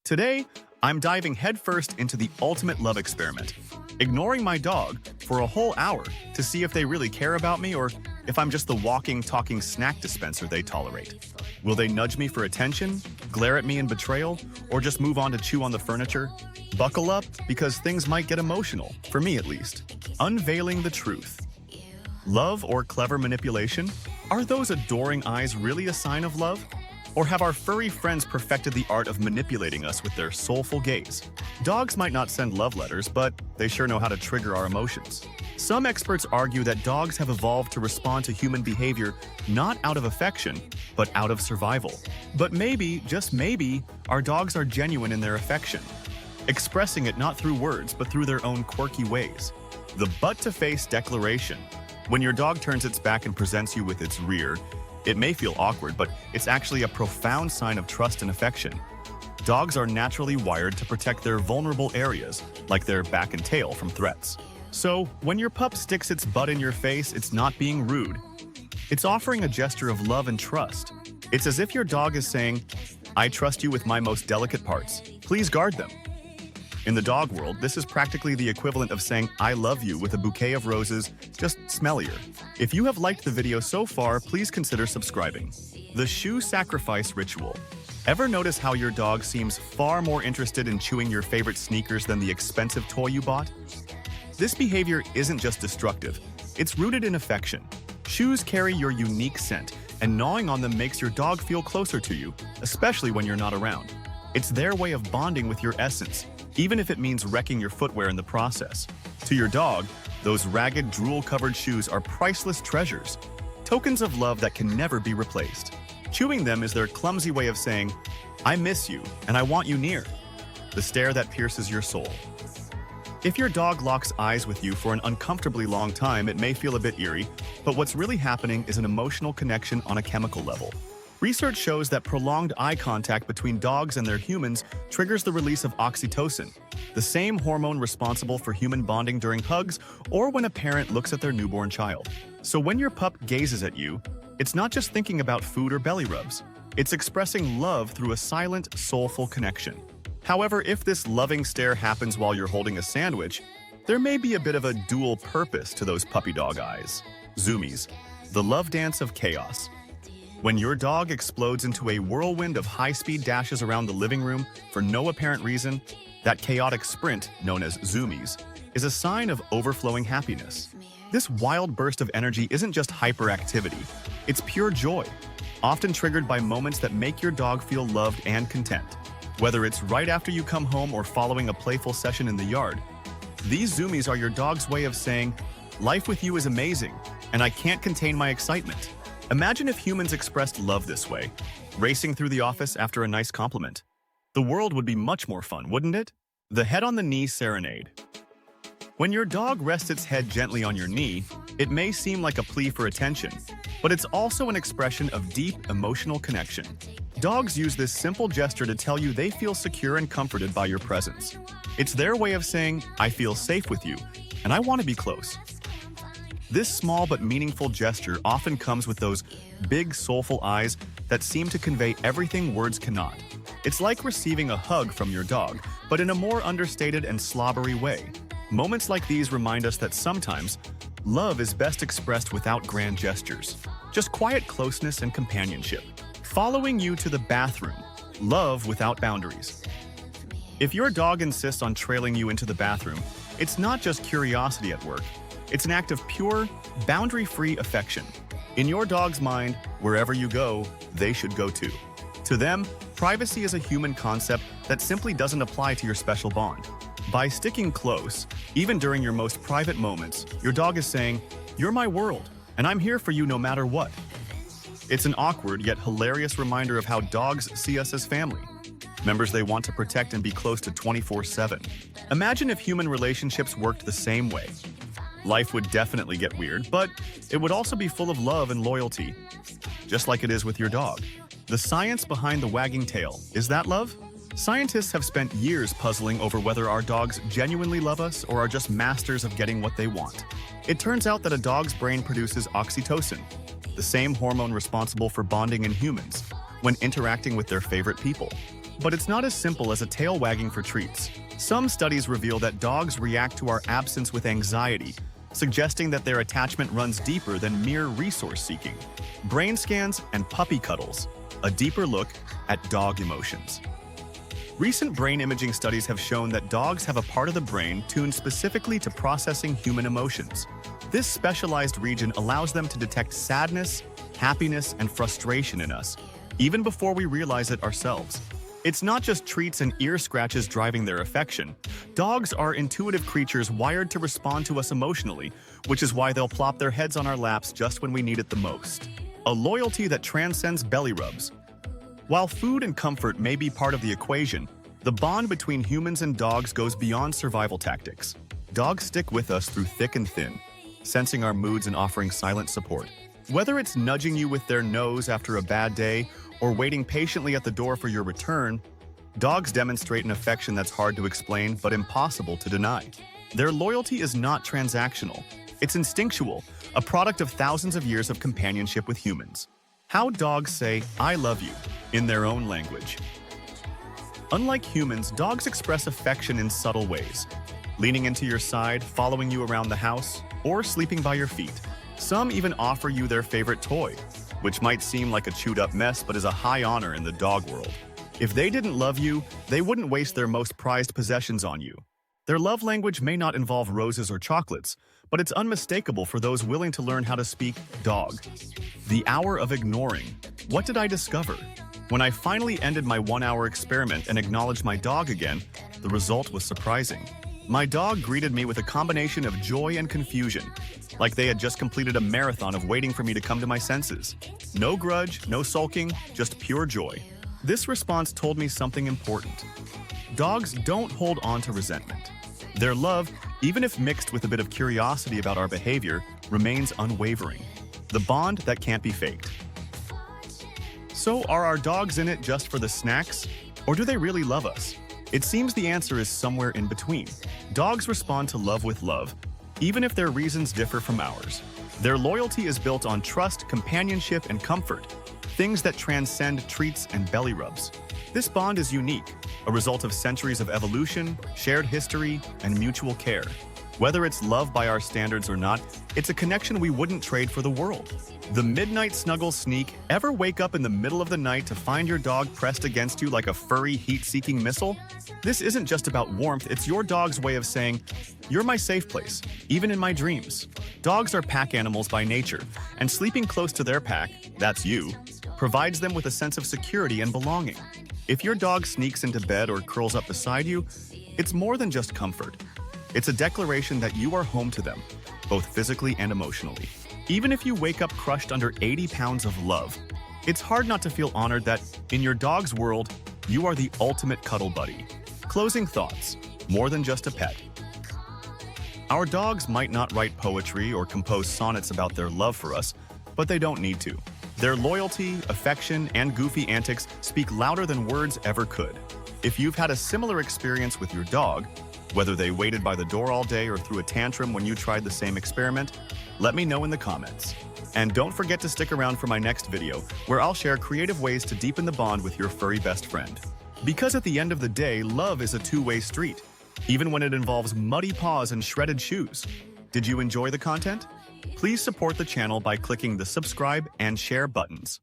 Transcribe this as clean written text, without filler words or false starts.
Today, I'm diving headfirst into the ultimate love experiment, ignoring my dog for a whole hour to see if they really care about me or if I'm just the walking, talking snack dispenser they tolerate. Will they nudge me for attention, glare at me in betrayal, or just move on to chew on the furniture? Buckle up, because things might get emotional, for me at least. Unveiling the truth. Love or clever manipulation? Are those adoring eyes really a sign of love? Or have our furry friends perfected the art of manipulating us with their soulful gaze? Dogs might not send love letters, but they sure know how to trigger our emotions. Some experts argue that dogs have evolved to respond to human behavior not out of affection, but out of survival. But maybe, just maybe, our dogs are genuine in their affection, expressing it not through words, but through their own quirky ways. The butt-to-face declaration. When your dog turns its back and presents you with its rear, it may feel awkward, but it's actually a profound sign of trust and affection. Dogs are naturally wired to protect their vulnerable areas, like their back and tail, from threats. So, when your pup sticks its butt in your face, it's not being rude. It's offering a gesture of love and trust. It's as if your dog is saying, "I trust you with my most delicate parts. Please guard them." In the dog world, this is practically the equivalent of saying "I love you" with a bouquet of roses, just smellier. If you have liked the video so far, please consider subscribing. The shoe sacrifice ritual. Ever notice how your dog seems far more interested in chewing your favorite sneakers than the expensive toy you bought? This behavior isn't just destructive, it's rooted in affection. Shoes carry your unique scent, and gnawing on them makes your dog feel closer to you, especially when you're not around. It's their way of bonding with your essence, even if it means wrecking your footwear in the process. To your dog, those ragged, drool-covered shoes are priceless treasures, tokens of love that can never be replaced. Chewing them is their clumsy way of saying, "I miss you, and I want you near." The stare that pierces your soul. If your dog locks eyes with you for an uncomfortably long time, it may feel a bit eerie, but what's really happening is an emotional connection on a chemical level. Research shows that prolonged eye contact between dogs and their humans triggers the release of oxytocin, the same hormone responsible for human bonding during hugs or when a parent looks at their newborn child. So when your pup gazes at you, it's not just thinking about food or belly rubs. It's expressing love through a silent, soulful connection. However, if this loving stare happens while you're holding a sandwich, there may be a bit of a dual purpose to those puppy dog eyes. Zoomies, the love dance of chaos. When your dog explodes into a whirlwind of high-speed dashes around the living room for no apparent reason, that chaotic sprint, known as zoomies, is a sign of overflowing happiness. This wild burst of energy isn't just hyperactivity, it's pure joy, often triggered by moments that make your dog feel loved and content. Whether it's right after you come home or following a playful session in the yard, these zoomies are your dog's way of saying, "Life with you is amazing, and I can't contain my excitement." Imagine if humans expressed love this way, racing through the office after a nice compliment. The world would be much more fun, wouldn't it? The head on the knee serenade. When your dog rests its head gently on your knee, it may seem like a plea for attention, but it's also an expression of deep emotional connection. Dogs use this simple gesture to tell you they feel secure and comforted by your presence. It's their way of saying, "I feel safe with you, and I want to be close." This small but meaningful gesture often comes with those big, soulful eyes that seem to convey everything words cannot. It's like receiving a hug from your dog, but in a more understated and slobbery way. Moments like these remind us that sometimes, love is best expressed without grand gestures, just quiet closeness and companionship. Following you to the bathroom, love without boundaries. If your dog insists on trailing you into the bathroom, it's not just curiosity at work. It's an act of pure, boundary-free affection. In your dog's mind, wherever you go, they should go too. To them, privacy is a human concept that simply doesn't apply to your special bond. By sticking close, even during your most private moments, your dog is saying, "You're my world, and I'm here for you no matter what." It's an awkward yet hilarious reminder of how dogs see us as family, members they want to protect and be close to 24/7. Imagine if human relationships worked the same way. Life would definitely get weird, but it would also be full of love and loyalty, just like it is with your dog. The science behind the wagging tail, is that love? Scientists have spent years puzzling over whether our dogs genuinely love us or are just masters of getting what they want. It turns out that a dog's brain produces oxytocin, the same hormone responsible for bonding in humans, when interacting with their favorite people. But it's not as simple as a tail wagging for treats. Some studies reveal that dogs react to our absence with anxiety, suggesting that their attachment runs deeper than mere resource seeking. Brain scans and puppy cuddles, a deeper look at dog emotions. Recent brain imaging studies have shown that dogs have a part of the brain tuned specifically to processing human emotions. This specialized region allows them to detect sadness, happiness, and frustration in us, even before we realize it ourselves. It's not just treats and ear scratches driving their affection. Dogs are intuitive creatures wired to respond to us emotionally, which is why they'll plop their heads on our laps just when we need it the most. A loyalty that transcends belly rubs. While food and comfort may be part of the equation, the bond between humans and dogs goes beyond survival tactics. Dogs stick with us through thick and thin, sensing our moods and offering silent support. Whether it's nudging you with their nose after a bad day or waiting patiently at the door for your return, dogs demonstrate an affection that's hard to explain but impossible to deny. Their loyalty is not transactional. It's instinctual, a product of thousands of years of companionship with humans. How dogs say, "I love you," in their own language. Unlike humans, dogs express affection in subtle ways, leaning into your side, following you around the house, or sleeping by your feet. Some even offer you their favorite toy, which might seem like a chewed-up mess but is a high honor in the dog world. If they didn't love you, they wouldn't waste their most prized possessions on you. Their love language may not involve roses or chocolates, but it's unmistakable for those willing to learn how to speak dog. The hour of ignoring. What did I discover? When I finally ended my 1-hour experiment and acknowledged my dog again, the result was surprising. My dog greeted me with a combination of joy and confusion, like they had just completed a marathon of waiting for me to come to my senses. No grudge, no sulking, just pure joy. This response told me something important. Dogs don't hold on to resentment. Their love, even if mixed with a bit of curiosity about our behavior, remains unwavering. The bond that can't be faked. So, are our dogs in it just for the snacks? Or do they really love us? It seems the answer is somewhere in between. Dogs respond to love with love, even if their reasons differ from ours. Their loyalty is built on trust, companionship, and comfort, things that transcend treats and belly rubs. This bond is unique, a result of centuries of evolution, shared history, and mutual care. Whether it's love by our standards or not, it's a connection we wouldn't trade for the world. The midnight snuggle sneak. Ever wake up in the middle of the night to find your dog pressed against you like a furry, heat-seeking missile? This isn't just about warmth, it's your dog's way of saying, "You're my safe place, even in my dreams." Dogs are pack animals by nature, and sleeping close to their pack, that's you, provides them with a sense of security and belonging. If your dog sneaks into bed or curls up beside you, it's more than just comfort. It's a declaration that you are home to them, both physically and emotionally. Even if you wake up crushed under 80 pounds of love, it's hard not to feel honored that, in your dog's world, you are the ultimate cuddle buddy. Closing thoughts, more than just a pet. Our dogs might not write poetry or compose sonnets about their love for us, but they don't need to. Their loyalty, affection, and goofy antics speak louder than words ever could. If you've had a similar experience with your dog, whether they waited by the door all day or threw a tantrum when you tried the same experiment, let me know in the comments. And don't forget to stick around for my next video, where I'll share creative ways to deepen the bond with your furry best friend. Because at the end of the day, love is a two-way street, even when it involves muddy paws and shredded shoes. Did you enjoy the content? Please support the channel by clicking the subscribe and share buttons.